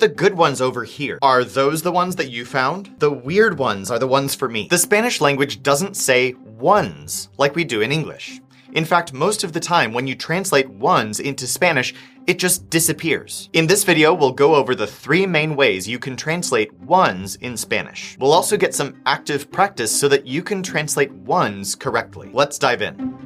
the good ones over here. Are those the ones that you found? The weird ones are the ones for me. The Spanish language doesn't say ones like we do in English. In fact, most of the time when you translate ones into Spanish, it just disappears. In this video, we'll go over the 3 main ways you can translate ones in Spanish. We'll also get some active practice so that you can translate ones correctly. Let's dive in.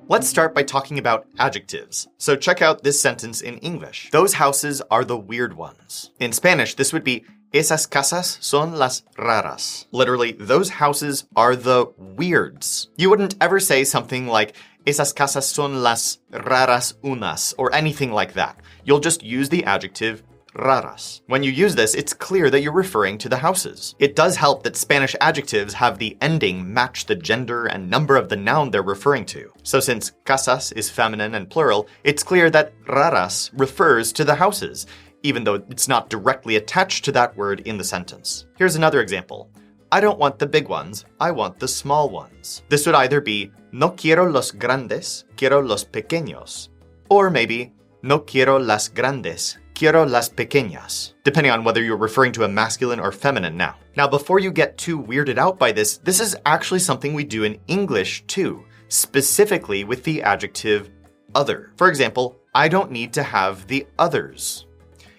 Let's start by talking about adjectives. So check out this sentence in English. Those houses are the weird ones. In Spanish, this would be esas casas son las raras. Literally, those houses are the weirds. You wouldn't ever say something like esas casas son las raras unas or anything like that. You'll just use the adjective raras. When you use this, it's clear that you're referring to the houses. It does help that Spanish adjectives have the ending match the gender and number of the noun they're referring to. So since casas is feminine and plural, it's clear that raras refers to the houses, even though it's not directly attached to that word in the sentence. Here's another example. I don't want the big ones, I want the small ones. This would either be no quiero los grandes, quiero los pequeños. Or maybe no quiero las grandes, quiero las pequeñas, depending on whether you're referring to a masculine or feminine noun. Now, before you get too weirded out by this is actually something we do in English too, specifically with the adjective other. For example, I don't need to have the others.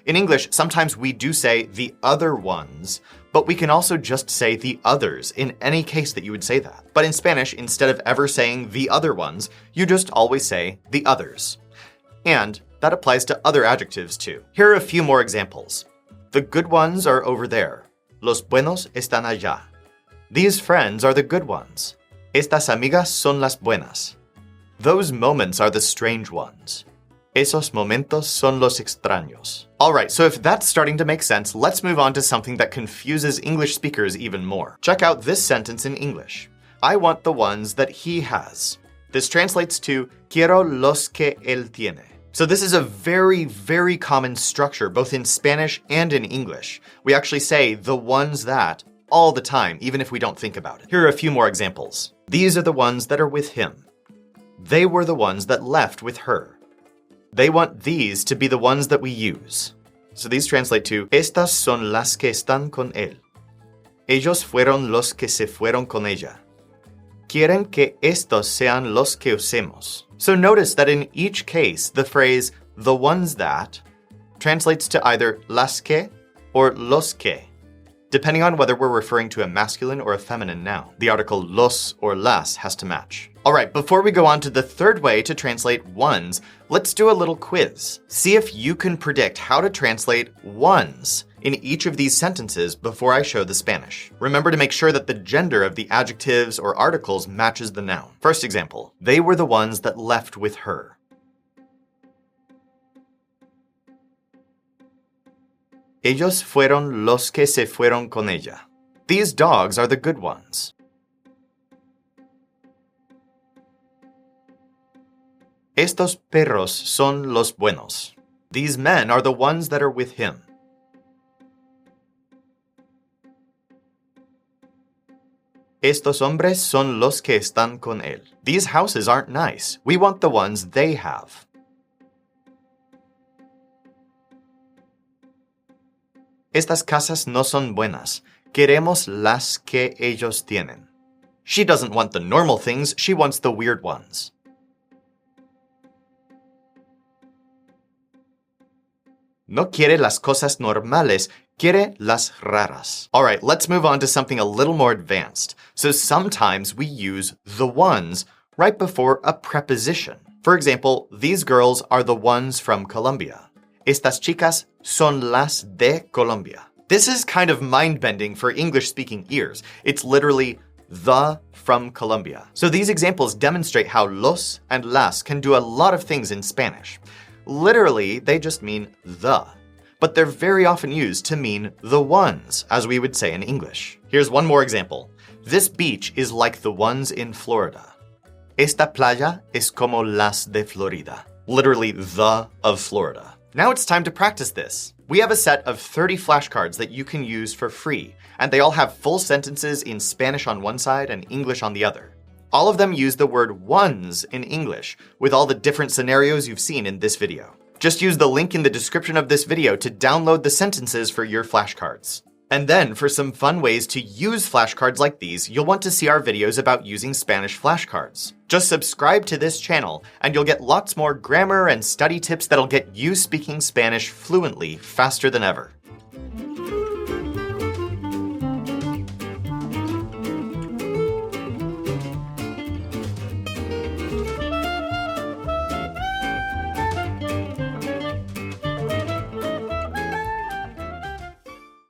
In English, sometimes we do say the other ones, but we can also just say the others in any case that you would say that. But in Spanish, instead of ever saying the other ones, you just always say the others. And that applies to other adjectives too. Here are a few more examples. The good ones are over there. Los buenos están allá. These friends are the good ones. Estas amigas son las buenas. Those moments are the strange ones. Esos momentos son los extraños. Alright, so if that's starting to make sense, let's move on to something that confuses English speakers even more. Check out this sentence in English. I want the ones that he has. This translates to quiero los que él tiene. So this is a very, very common structure, both in Spanish and in English. We actually say the ones that all the time, even if we don't think about it. Here are a few more examples. These are the ones that are with him. They were the ones that left with her. They want these to be the ones that we use. So these translate to estas son las que están con él. Ellos fueron los que se fueron con ella. Quieren que estos sean los que usemos. So notice that in each case, the phrase the ones that translates to either las que or los que, depending on whether we're referring to a masculine or a feminine noun. The article los or las has to match. Alright, before we go on to the third way to translate ones, let's do a little quiz. See if you can predict how to translate ones in each of these sentences before I show the Spanish. Remember to make sure that the gender of the adjectives or articles matches the noun. First example, they were the ones that left with her. Ellos fueron los que se fueron con ella. These dogs are the good ones. Estos perros son los buenos. These men are the ones that are with him. Estos hombres son los que están con él. These houses aren't nice. We want the ones they have. Estas casas no son buenas. Queremos las que ellos tienen. She doesn't want the normal things, she wants the weird ones. No quiere las cosas normales, quiere las raras. Alright, let's move on to something a little more advanced. So sometimes we use the ones right before a preposition. For example, these girls are the ones from Colombia. Estas chicas son las de Colombia. This is kind of mind-bending for English-speaking ears. It's literally the from Colombia. So these examples demonstrate how los and las can do a lot of things in Spanish. Literally, they just mean the. But they're very often used to mean the ones, as we would say in English. Here's one more example. This beach is like the ones in Florida. Esta playa es como las de Florida. Literally the of Florida. Now it's time to practice this. We have a set of 30 flashcards that you can use for free, and they all have full sentences in Spanish on one side and English on the other. All of them use the word ones in English, with all the different scenarios you've seen in this video. Just use the link in the description of this video to download the sentences for your flashcards. And then, for some fun ways to use flashcards like these, you'll want to see our videos about using Spanish flashcards. Just subscribe to this channel, and you'll get lots more grammar and study tips that'll get you speaking Spanish fluently faster than ever.